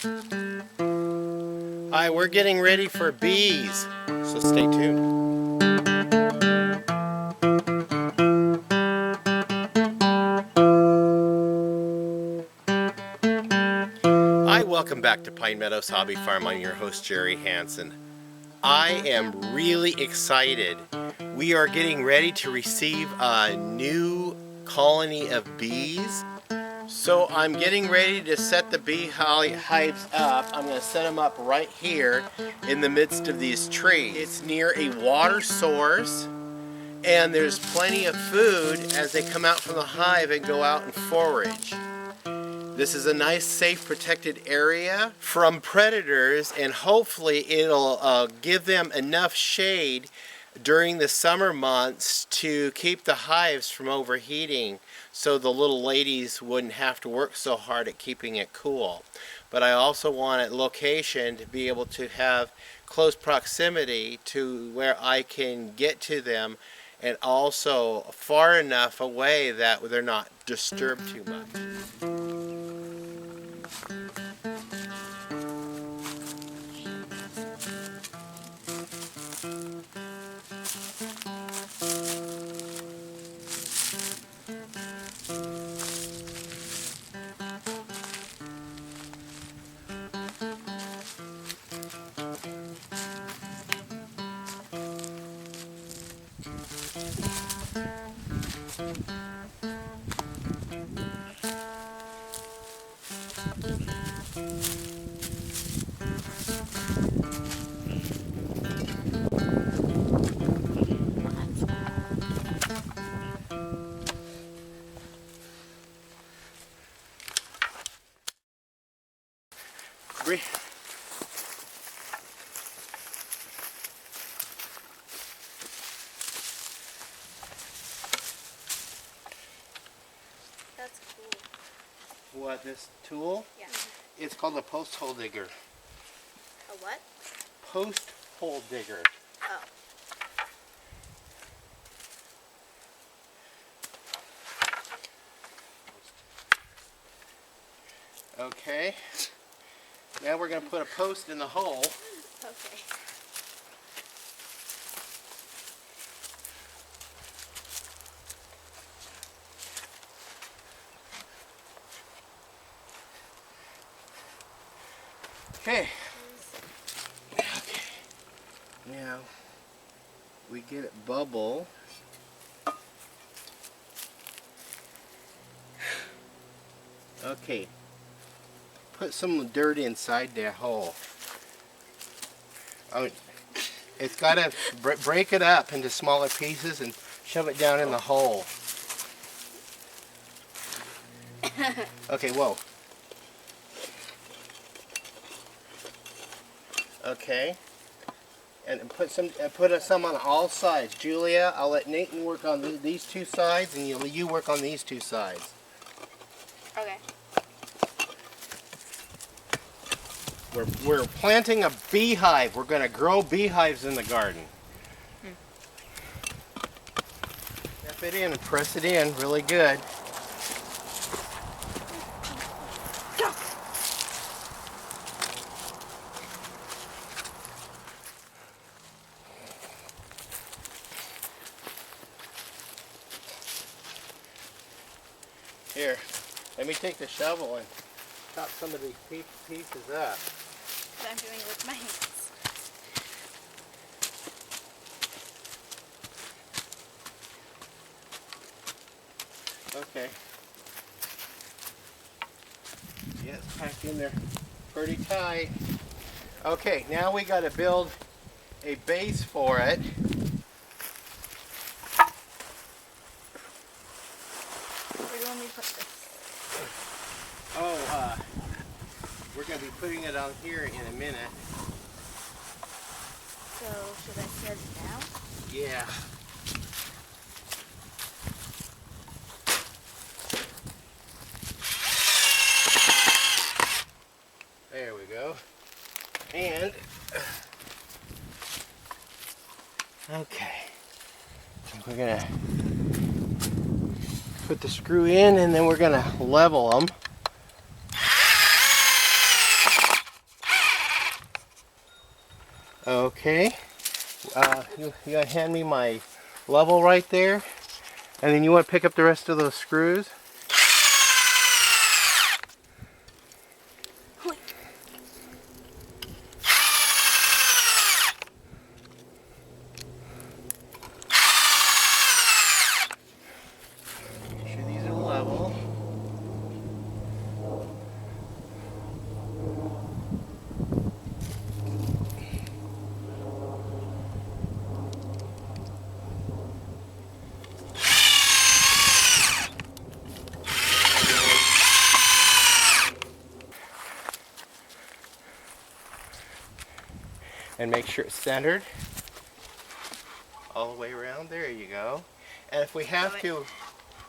Hi, we're getting ready for bees, so stay tuned. Hi, welcome back to Pine Meadows Hobby Farm. I'm your host, Jerry Hansen. I am really excited. We are getting ready to receive a new colony of bees. So I'm getting ready to set the beehives up. I'm going to set them up right here in the midst of these trees. It's near a water source, and there's plenty of food as they come out from the hive and go out and forage. This is a nice, safe, protected area from predators, and hopefully it'll give them enough shade during the summer months to keep the hives from overheating, so the little ladies wouldn't have to work so hard at keeping it cool. But I also want a location to be able to have close proximity to where I can get to them, and also far enough away that they're not disturbed too much. That's cool. What, this tool? Yeah. It's called a post hole digger. A what? Post hole digger. Oh. Okay. Now we're going to put a post in the hole. Okay. Okay. Okay. Now we get it bubble. Okay. Put some dirt inside that hole. Oh, it's got to break it up into smaller pieces and shove it down in the hole. Okay, whoa. Okay. And put some on all sides. Julia, I'll let Nathan work on these two sides, and you work on these two sides. Okay. We're planting a beehive. We're going to grow beehives in the garden. Step it in and press it in really good. Here, let me take the shovel and chop some of these pieces up. So I'm doing it with my hands. Okay. Yeah, it's packed in there pretty tight. Okay, now we got to build a base for it. Where do you want me to put this? Oh, we're going to be putting it on here in a minute. So, should I set it down? Yeah. There we go. And, okay. We're going to put the screw in, and then we're going to level them. Okay. You gotta hand me my level right there, and then you want to pick up the rest of those screws. Make sure these are level. And make sure it's centered all the way around. There you go. And if we have to,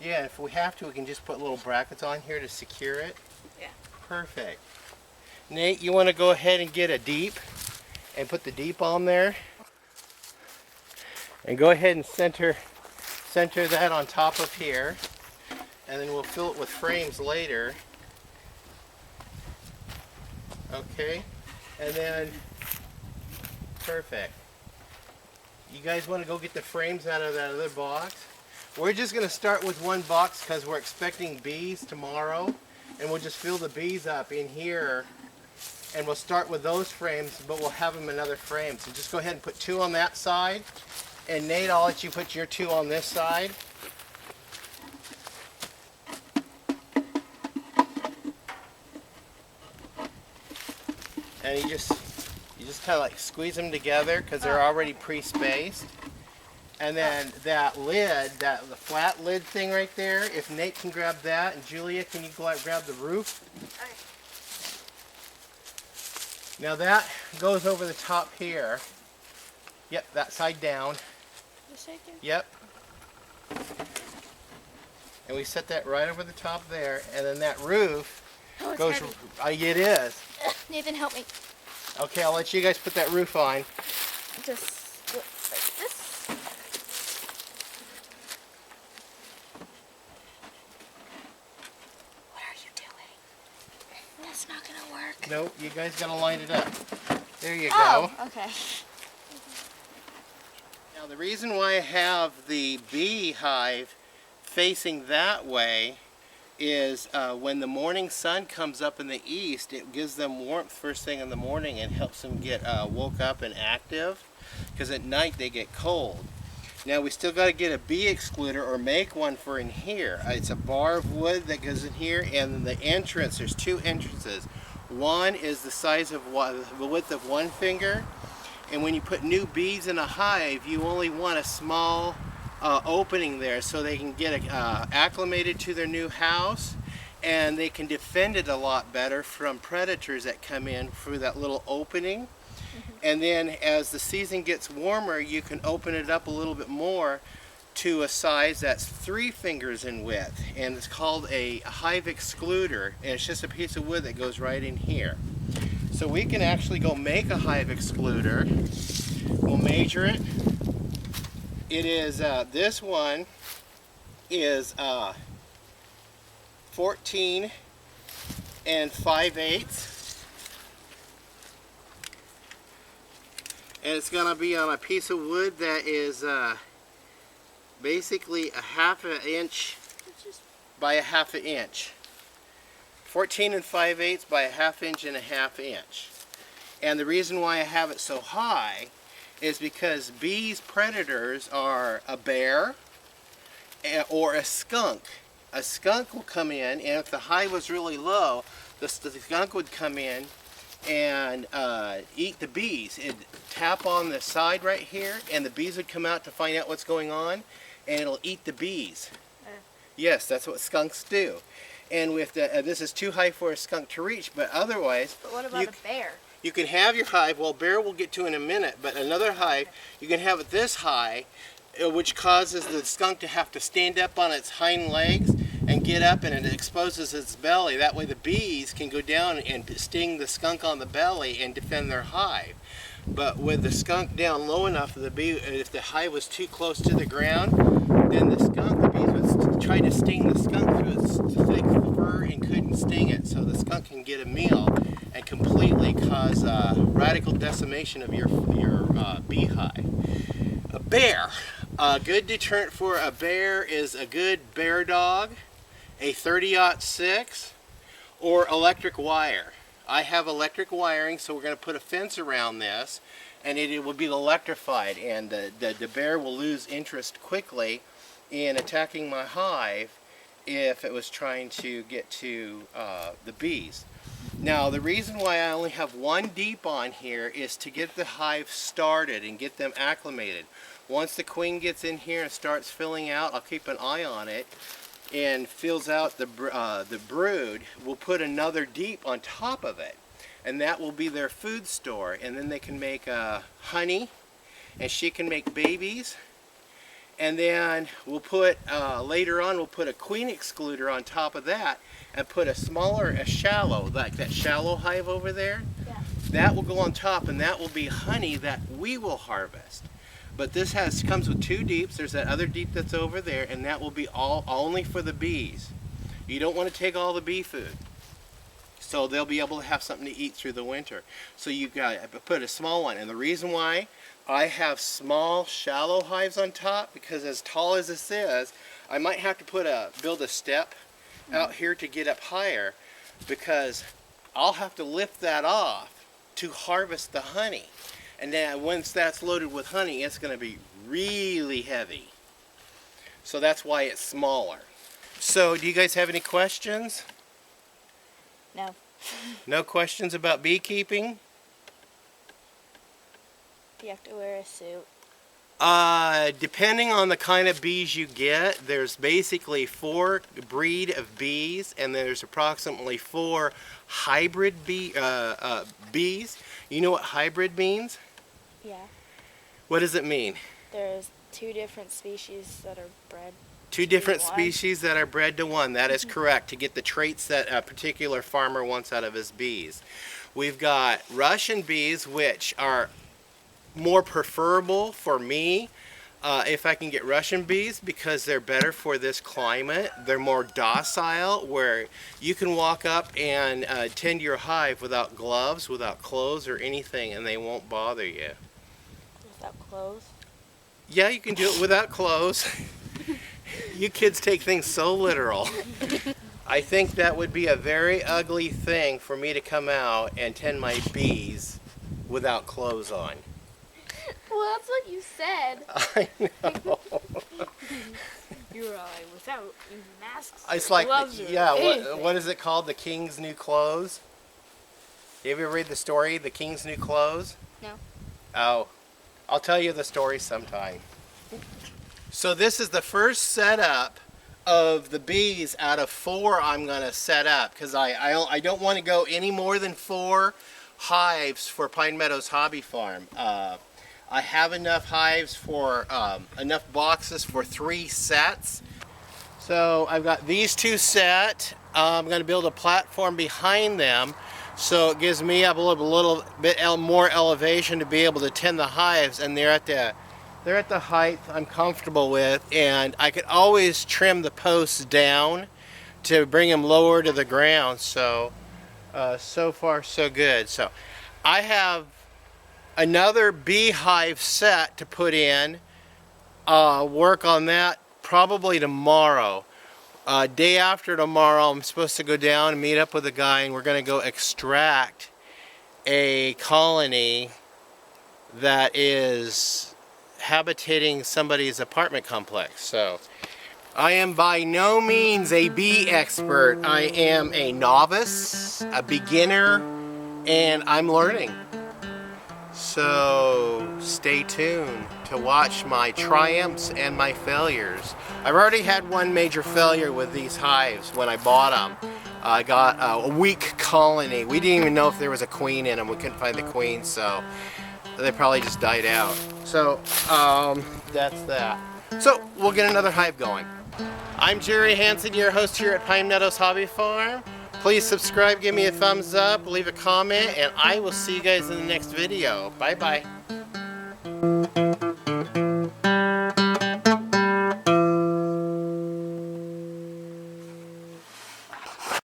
yeah, if we have to, we can just put little brackets on here to secure it. Yeah. Perfect. Nate, you want to go ahead and get a deep and put the deep on there, and go ahead and center that on top of here, and then we'll fill it with frames later. Okay, and then perfect. You guys want to go get the frames out of that other box? We're just going to start with one box because we're expecting bees tomorrow, and we'll just fill the bees up in here, and we'll start with those frames, but we'll have them in other frames. So just go ahead and put 2 on that side, and Nate, I'll let you put your 2 on this side. And you just kind of like squeeze them together because they're already pre-spaced. And then that lid, the flat lid thing right there, if Nate can grab that, and Julia, can you go out and grab the roof? Okay. Now that goes over the top here. Yep, that side down. This right there? Yep. And we set that right over the top there, and then that roof Oh, it's goes. heavy. It is. Nathan, help me. Okay, I'll let you guys put that roof on. Just like this. What are you doing? That's not gonna work. Nope, you guys gotta line it up. There you Oh, go. okay. Now the reason why I have the bee hive facing that way is when the morning sun comes up in the east, it gives them warmth first thing in the morning and helps them get woke up and active, because at night they get cold. Now we still got to get a bee excluder or make one for in here. It's a bar of wood that goes in here, and then the entrance, there's 2 entrances. One is the size of the width of 1 finger, and when you put new bees in a hive, you only want a small opening there so they can get acclimated to their new house, and they can defend it a lot better from predators that come in through that little opening. And then as the season gets warmer, you can open it up a little bit more to a size that's 3 fingers in width, and it's called a hive excluder, and it's just a piece of wood that goes right in here. So we can actually go make a hive excluder. We'll measure it. It is, this one is 14 5/8. And it's going to be on a piece of wood that is basically a 1/2 inch by a 1/2 inch. 14 5/8 by a 1/2 inch and a 1/2 inch. And the reason why I have it so high is because bees' predators are a bear or a skunk. A skunk will come in, and if the hive was really low, the skunk would come in and eat the bees. It'd tap on the side right here, and the bees would come out to find out what's going on, and it'll eat the bees. Yes, that's what skunks do. And with the, this is too high for a skunk to reach, but otherwise... But what about a bear? You can have your hive, well, bear we'll get to in a minute, but another hive, you can have it this high, which causes the skunk to have to stand up on its hind legs and get up, and it exposes its belly. That way the bees can go down and sting the skunk on the belly and defend their hive. But with the skunk down low enough, the bee, if the hive was too close to the ground, then the bees would try to sting the skunk through its thick fur and couldn't sting it. So the skunk can get a meal and completely cause radical decimation of your beehive. A bear. A good deterrent for a bear is a good bear dog, a 30-06, or electric wire. I have electric wiring, so we're going to put a fence around this, and it will be electrified, and the bear will lose interest quickly in attacking my hive if it was trying to get to the bees. Now, the reason why I only have one deep on here is to get the hive started and get them acclimated. Once the queen gets in here and starts filling out, I'll keep an eye on it, and fills out the brood, we'll put another deep on top of it, and that will be their food store, and then they can make honey, and she can make babies, and then we'll put later on we'll put a queen excluder on top of that and put a shallow, like that shallow hive over there. Yeah. That will go on top, and that will be honey that we will harvest. But this comes with two deeps. There's that other deep that's over there, and that will be only for the bees. You don't want to take all the bee food, so they'll be able to have something to eat through the winter. So you got to put a small one, and the reason why I have small, shallow hives on top, because as tall as this is, I might have to build a step out here to get up higher, because I'll have to lift that off to harvest the honey. And then once that's loaded with honey, it's going to be really heavy. So that's why it's smaller. So do you guys have any questions? No. No questions about beekeeping? You have to wear a suit. Depending on the kind of bees you get, there's basically 4 breed of bees, and there's approximately 4 hybrid bees. You know what hybrid means? Yeah. What does it mean? There's 2 different species that are bred. 2 different one. species that are bred to one. That is correct, to get the traits that a particular farmer wants out of his bees. We've got Russian bees, which are more preferable for me if I can get Russian bees, because they're better for this climate. They're more docile, where you can walk up and tend your hive without gloves, without clothes or anything, and they won't bother you. Without clothes? Yeah, you can do it without clothes. You kids take things so literal. I think that would be a very ugly thing for me to come out and tend my bees without clothes on. Well, that's what you said. I know. You're without masks. It's like, gloves yeah, what is it called? The King's New Clothes? You ever read the story, The King's New Clothes? No. Oh, I'll tell you the story sometime. So this is the first setup of the bees out of 4 I'm going to set up, because I don't want to go any more than 4 hives for Pine Meadows Hobby Farm. I have enough hives for enough boxes for 3 sets. So I've got these 2 set. I'm going to build a platform behind them, so it gives me up a little bit more elevation to be able to tend the hives, and they're at the height I'm comfortable with, and I could always trim the posts down to bring them lower to the ground. So so far so good. So I have another beehive set to put in, work on that probably tomorrow. Day after tomorrow, I'm supposed to go down and meet up with a guy, and we're going to go extract a colony that is habitating somebody's apartment complex. So I am by no means a bee expert. I am a novice, a beginner, and I'm learning. So stay tuned to watch my triumphs and my failures. I've already had one major failure with these hives when I bought them. I got a weak colony. We didn't even know if there was a queen in them. We couldn't find the queen, so they probably just died out. So that's that. So we'll get another hive going. I'm Jerry Hansen, your host here at Pine Meadows Hobby Farm. Please subscribe, give me a thumbs up, leave a comment, and I will see you guys in the next video. Bye-bye.